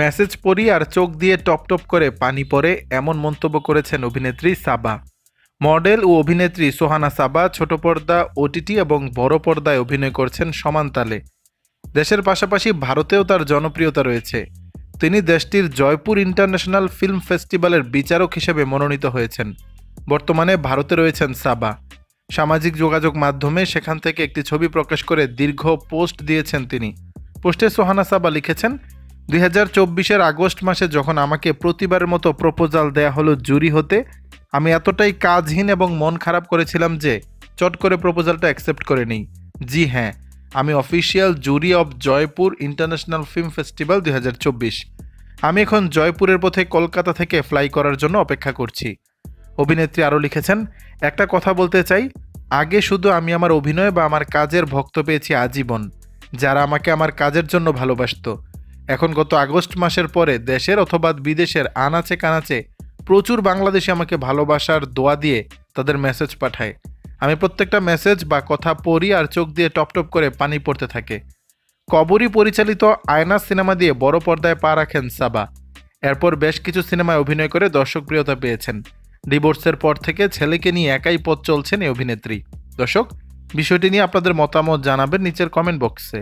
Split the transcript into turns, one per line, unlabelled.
Message পড়ি আর চোখ দিয়ে টপ টপ করে পানি পড়ে, এমন মন্তব্য করেছেন অভিনেত্রী সাবা। মডেল ও অভিনেত্রী সোহানা সাবা ছোট পর্দা, ওটিটি এবং বড় পর্দায় অভিনয় করছেন সমান তালে। দেশের পাশাপাশি ভারতেও তার জনপ্রিয়তা রয়েছে। তিনি দেশটির জয়পুর ইন্টারন্যাশনাল ফিল্ম ফেস্টিভ্যালের বিচারক হিসেবে মনোনীত হয়েছেন। বর্তমানে ভারতে রয়েছেন সাবা। সামাজিক যোগাযোগ মাধ্যমে সেখান থেকে একটি ছবি প্রকাশ করে দীর্ঘ পোস্ট দিয়েছেন তিনি। পোস্টে সোহানা সাবা লিখেছেন, 2024-এর আগস্ট মাসে যখন আমাকে প্রতিবারের মতো প্রপোজাল দেয়া হলো জুরি হতে, আমি এতটাই কাজহীন এবং মন খারাপ করেছিলাম যে চট করে প্রপোজালটা অ্যাকসেপ্ট করে নিই। জি হ্যাঁ, আমি official jury of Jaipur international film festival 2024। আমি এখন জয়পুরের পথে কলকাতা থেকে ফ্লাই করার জন্য অপেক্ষা করছি। অভিনেত্রী আরও লিখেছেন, একটা কথা বলতে চাই, আগে শুধু আমি আমার অভিনয় বা আমার কাজের ভক্ত পেয়েছি আজীবন, যারা আমাকে আমার কাজের জন্য ভালোবাসতো। এখন গত আগস্ট মাসের পরে দেশের অথবা বিদেশের আনাচে কানাচে প্রচুর বাংলাদেশি আমাকে ভালোবাসার দোয়া দিয়ে তাদের মেসেজ পাঠায়। আমি প্রত্যেকটা মেসেজ বা কথা পড়ি আর চোখ দিয়ে টপ টপ করে পানি পড়তে থাকে। কবরী পরিচালিত আয়না সিনেমা দিয়ে বড় পর্দায় পা রাখেন সাবা। এরপর বেশ কিছু সিনেমায় অভিনয় করে দর্শকপ্রিয়তা পেয়েছেন। ডিভোর্সের পর থেকে ছেলেকে নিয়ে একাই পথ চলছেন এই অভিনেত্রী। দর্শক, বিষয়টি নিয়ে আপনাদের মতামত জানাবেন নিচের কমেন্ট বক্সে।